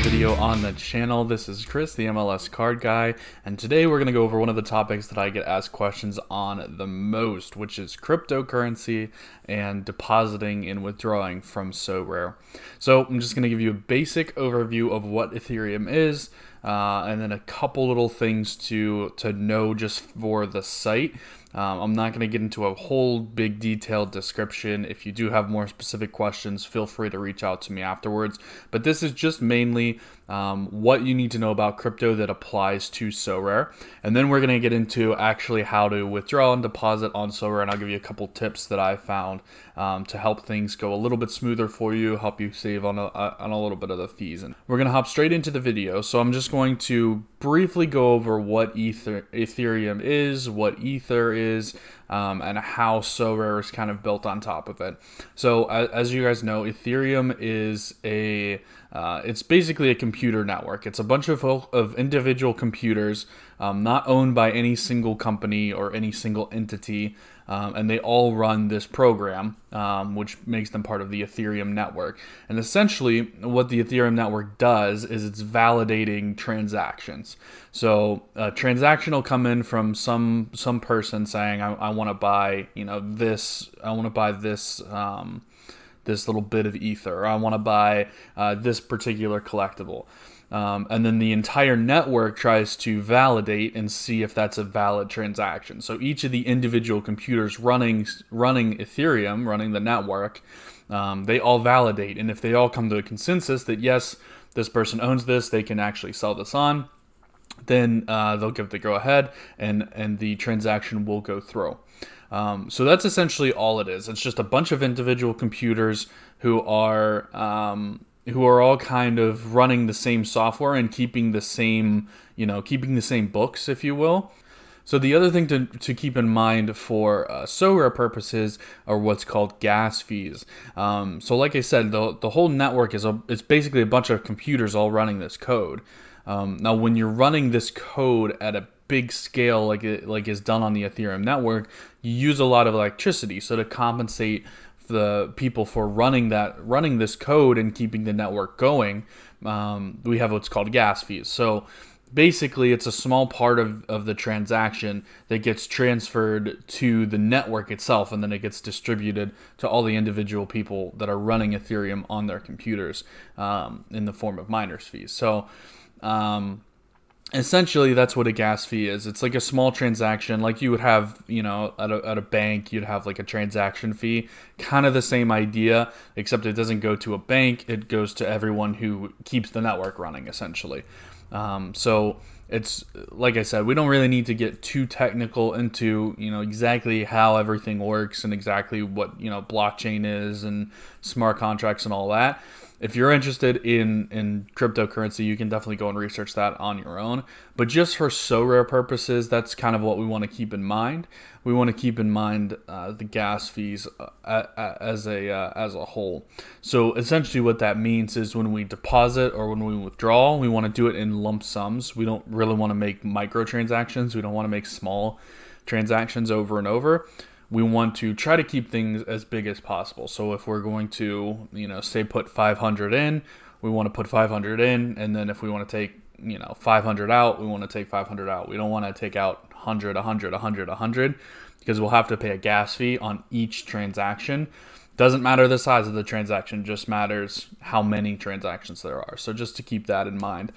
video on the channel. This is Chris, the MLS card guy, and today we're going to go over one of the topics that I get asked questions on the most, which is cryptocurrency and depositing and withdrawing from Sorare. So I'm just going to give you a basic overview of what Ethereum is, and then a couple little things to know just for the site. I'm not going to get into a whole big detailed description. If you do have more specific questions, feel free to reach out to me afterwards. But this is just mainly what you need to know about crypto that applies to Sorare. And then we're going to get into actually how to withdraw and deposit on Sorare. And I'll give you a couple tips that I found to help things go a little bit smoother for you, help you save on a little bit of the fees. And we're going to hop straight into the video. So I'm just going to briefly go over what Ethereum is, what Ether is, and how Sorare is kind of built on top of it. So as you guys know, Ethereum is it's basically a computer network. It's a bunch of individual computers, not owned by any single company or any single entity, and they all run this program, which makes them part of the Ethereum network. And essentially, what the Ethereum network does is it's validating transactions. So a transaction will come in from some person saying, I want to buy, this. I want to buy this. This little bit of ether, or I want to buy this particular collectible. And then the entire network tries to validate and see if that's a valid transaction. So each of the individual computers running Ethereum, running the network, they all validate. And if they all come to a consensus that yes, this person owns this, they can actually sell this on, then they'll give the go ahead and the transaction will go through. So that's essentially all it is. It's just a bunch of individual computers who are all kind of running the same software and keeping the same books, if you will. So the other thing to keep in mind for Sorare purposes are what's called gas fees. So like I said, the whole network is basically a bunch of computers all running this code. Now, when you're running this code at a big scale like is done on the Ethereum network, you use a lot of electricity. So to compensate the people for running this code and keeping the network going, we have what's called gas fees. So basically, it's a small part of the transaction that gets transferred to the network itself, and then it gets distributed to all the individual people that are running Ethereum on their computers in the form of miners fees. So essentially, that's what a gas fee is. It's like a small transaction, like you would have, at a bank, you'd have like a transaction fee. Kind of the same idea, except it doesn't go to a bank. It goes to everyone who keeps the network running, essentially. So it's, like I said, we don't really need to get too technical into, exactly how everything works and exactly what, blockchain is and smart contracts and all that. If you're interested in cryptocurrency, you can definitely go and research that on your own. But just for Sorare purposes, that's kind of what we want to keep in mind. We want to keep in mind the gas fees as a whole. So essentially what that means is when we deposit or when we withdraw, we want to do it in lump sums. We don't really want to make microtransactions. We don't want to make small transactions over and over. We want to try to keep things as big as possible. So if we're going to, say put 500 in, we want to put 500 in. And then if we want to take, 500 out, we want to take 500 out. We don't want to take out 100, 100, 100, 100, because we'll have to pay a gas fee on each transaction. Doesn't matter the size of the transaction, just matters how many transactions there are. So just to keep that in mind.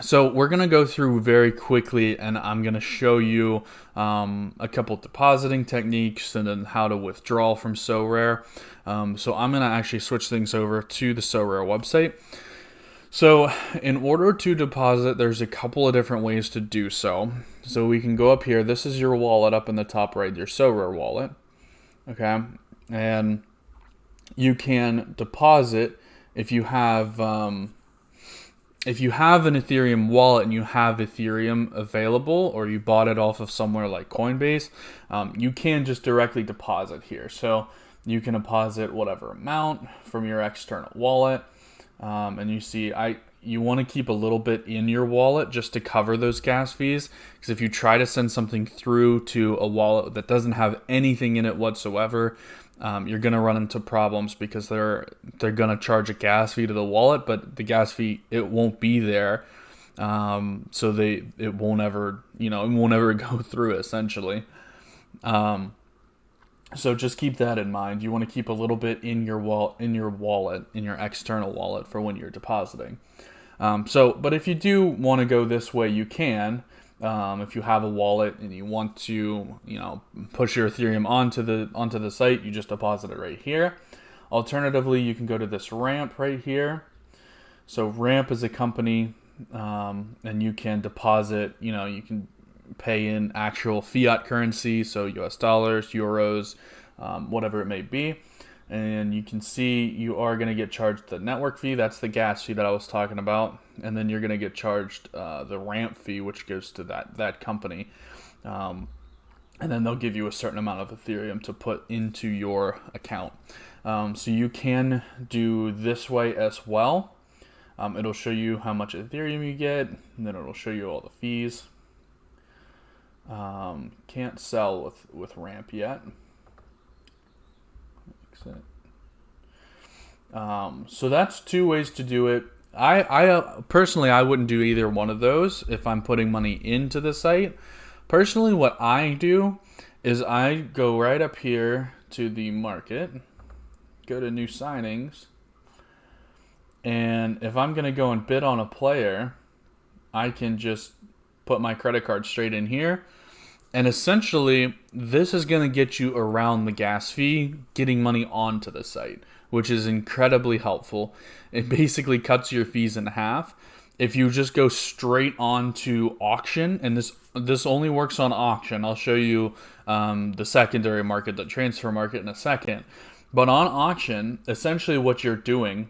So we're going to go through very quickly, and I'm going to show you a couple depositing techniques and then how to withdraw from Sorare. So I'm going to actually switch things over to the Sorare website. So in order to deposit, there's a couple of different ways to do so. So we can go up here. This is your wallet up in the top right, your Sorare wallet. Okay. And you can deposit if you have an Ethereum wallet and you have Ethereum available, or you bought it off of somewhere like Coinbase, you can just directly deposit here. So you can deposit whatever amount from your external wallet. And you see, you want to keep a little bit in your wallet just to cover those gas fees. Because if you try to send something through to a wallet that doesn't have anything in it whatsoever, you're going to run into problems because they're going to charge a gas fee to the wallet, but the gas fee, it won't be there. So it won't ever, it won't ever go through essentially. So just keep that in mind. You want to keep a little bit in your wallet, in your external wallet for when you're depositing. But if you do want to go this way, you can. If you have a wallet and you want to, push your Ethereum onto the site, you just deposit it right here. Alternatively, you can go to this Ramp right here. So Ramp is a company, and you can deposit. You can pay in actual fiat currency, so US dollars, euros, whatever it may be. And you can see you are going to get charged the network fee. That's the gas fee that I was talking about. And then you're going to get charged the ramp fee, which goes to that company. And then they'll give you a certain amount of Ethereum to put into your account. So you can do this way as well. It'll show you how much Ethereum you get, and then it'll show you all the fees. Can't sell with ramp yet. So that's two ways to do it. I personally, I wouldn't do either one of those if I'm putting money into the site. Personally, what I do is I go right up here to the market, go to new signings, and if I'm going to go and bid on a player, I can just put my credit card straight in here. And essentially, this is going to get you around the gas fee, getting money onto the site, which is incredibly helpful. It basically cuts your fees in half. If you just go straight on to auction, and this only works on auction. I'll show you the secondary market, the transfer market in a second. But on auction, essentially what you're doing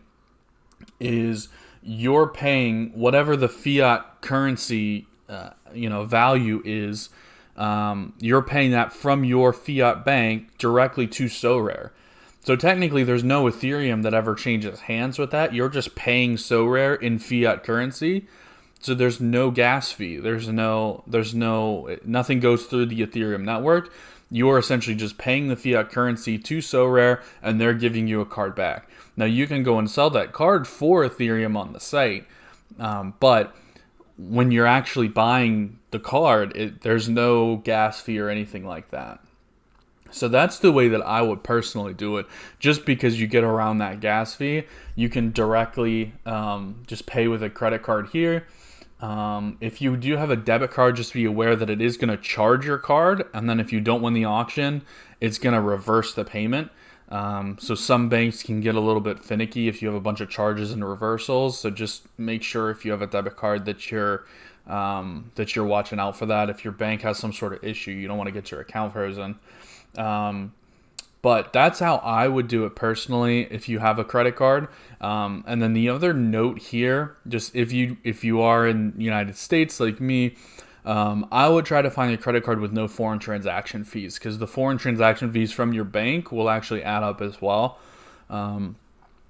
is you're paying whatever the fiat currency value is. You're paying that from your fiat bank directly to Sorare. So technically there's no Ethereum that ever changes hands with that. You're just paying Sorare in fiat currency. So there's no gas fee. Nothing goes through the Ethereum network. You're essentially just paying the fiat currency to Sorare, and they're giving you a card back. Now you can go and sell that card for Ethereum on the site, but when you're actually buying the card, there's no gas fee or anything like that. So that's the way that I would personally do it. Just because you get around that gas fee, you can directly just pay with a credit card here. If you do have a debit card, just be aware that it is going to charge your card. And then if you don't win the auction, it's going to reverse the payment. So some banks can get a little bit finicky if you have a bunch of charges and reversals. So just make sure if you have a debit card that you're watching out for that. If your bank has some sort of issue, you don't want to get your account frozen. But that's how I would do it personally if you have a credit card. And then the other note here, just if you are in the United States like me, I would try to find a credit card with no foreign transaction fees, because the foreign transaction fees from your bank will actually add up as well.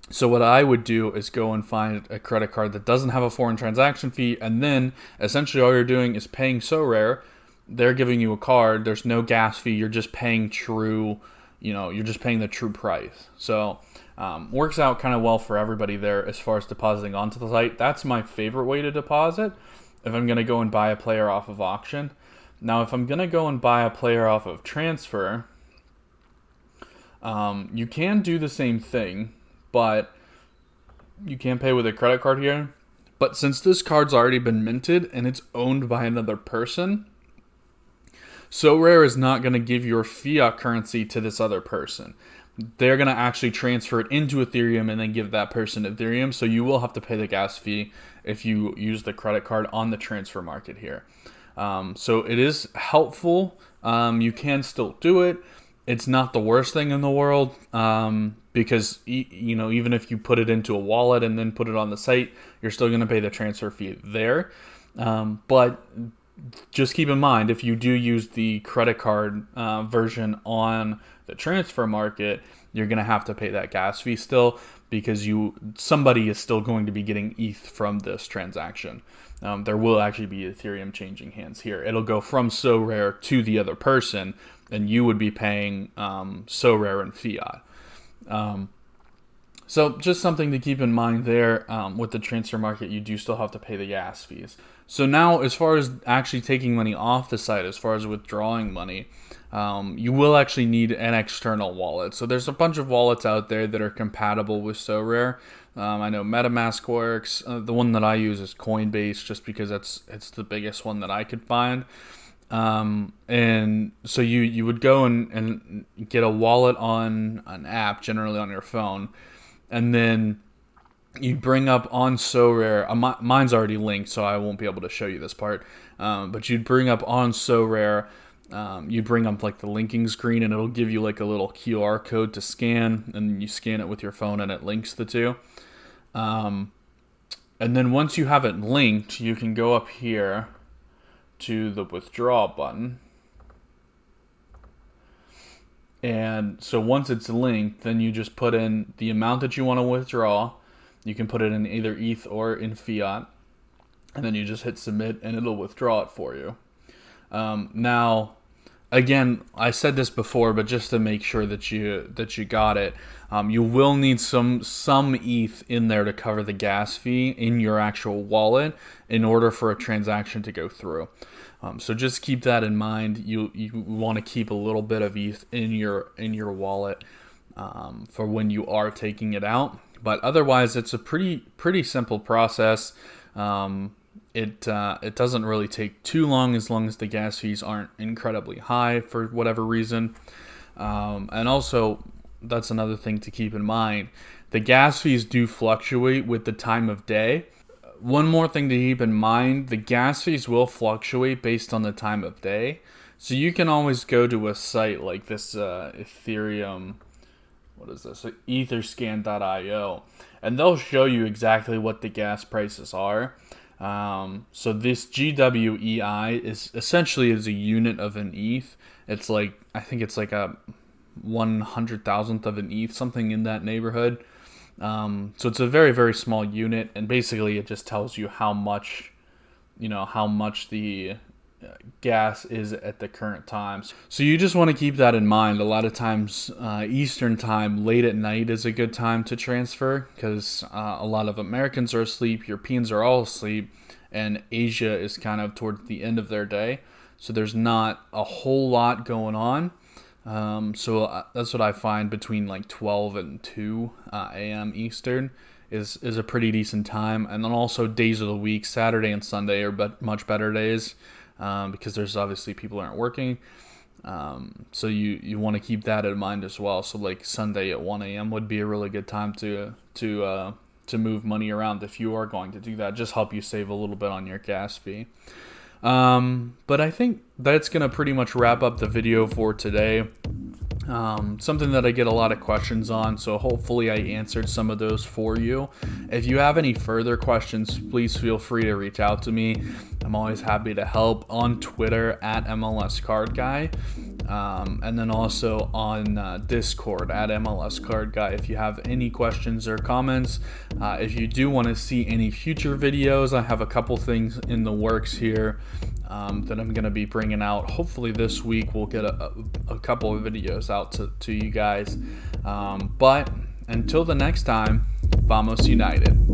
So what I would do is go and find a credit card that doesn't have a foreign transaction fee, and then essentially all you're doing is paying Sorare. They're giving you a card. There's no gas fee. You're just paying you're just paying the true price. So works out kind of well for everybody there as far as depositing onto the site. That's my favorite way to deposit if I'm going to go and buy a player off of auction. Now, if I'm going to go and buy a player off of transfer, you can do the same thing, but you can't pay with a credit card here. But since this card's already been minted and it's owned by another person, Sorare is not going to give your fiat currency to this other person. They're going to actually transfer it into Ethereum and then give that person Ethereum. So you will have to pay the gas fee if you use the credit card on the transfer market here. So it is helpful. You can still do it. It's not the worst thing in the world, because even if you put it into a wallet and then put it on the site, you're still going to pay the transfer fee there. But just keep in mind, if you do use the credit card version on the transfer market, you're going to have to pay that gas fee still, because somebody is still going to be getting ETH from this transaction. there will actually be Ethereum changing hands here. It'll go from Sorare to the other person, and you would be paying Sorare and fiat. So just something to keep in mind there. With the transfer market, you do still have to pay the gas fees. So now, as far as actually taking money off the site, as far as withdrawing money, you will actually need an external wallet. So there's a bunch of wallets out there that are compatible with Sorare. I know MetaMask works. The one that I use is Coinbase, just because it's the biggest one that I could find. And so you would go and get a wallet on an app, generally on your phone, and then you bring up on Sorare. Mine's already linked, so I won't be able to show you this part. But you'd bring up on Sorare. You bring up like the linking screen, and it'll give you like a little QR code to scan, and you scan it with your phone, and it links the two. And then once you have it linked, you can go up here to the withdraw button. And so once it's linked, then you just put in the amount that you want to withdraw. You can put it in either ETH or in fiat. And then you just hit submit, and it'll withdraw it for you. Now, again, I said this before, but just to make sure that you got it, you will need some ETH in there to cover the gas fee in your actual wallet in order for a transaction to go through. So just keep that in mind. You want to keep a little bit of ETH in your wallet for when you are taking it out. But otherwise, it's a pretty simple process. It doesn't really take too long as the gas fees aren't incredibly high for whatever reason. And also, that's another thing to keep in mind. The gas fees do fluctuate with the time of day. One more thing to keep in mind, the gas fees will fluctuate based on the time of day. So you can always go to a site like this Ethereum, what is this, etherscan.io, and they'll show you exactly what the gas prices are. So this GWEI is essentially a unit of an ETH. It's like, I think it's like a 100,000th of an ETH, something in that neighborhood. So it's a very, very small unit, and basically it just tells you how much the gas is at the current times. So you just want to keep that in mind. A lot of times Eastern time, late at night, is a good time to transfer, because a lot of Americans are asleep, Europeans are all asleep, and Asia is kind of towards the end of their day. So there's not a whole lot going on. So that's what I find, between like 12 and 2 a.m. Eastern is a pretty decent time. And then also days of the week, Saturday and Sunday are much better days, because there's obviously people aren't working. So you want to keep that in mind as well. So like Sunday at 1 a.m. would be a really good time to move money around if you are going to do that. Just help you save a little bit on your gas fee. But I think that's going to pretty much wrap up the video for today. Something that I get a lot of questions on, so hopefully I answered some of those for you. If you have any further questions, please feel free to reach out to me. I'm always happy to help on Twitter at MLS Card Guy, and then also on Discord at MLS Card Guy. If you have any questions or comments, if you do want to see any future videos, I have a couple things in the works here that I'm going to be bringing out. Hopefully this week we'll get a couple of videos out to you guys. But until the next time, Vamos United.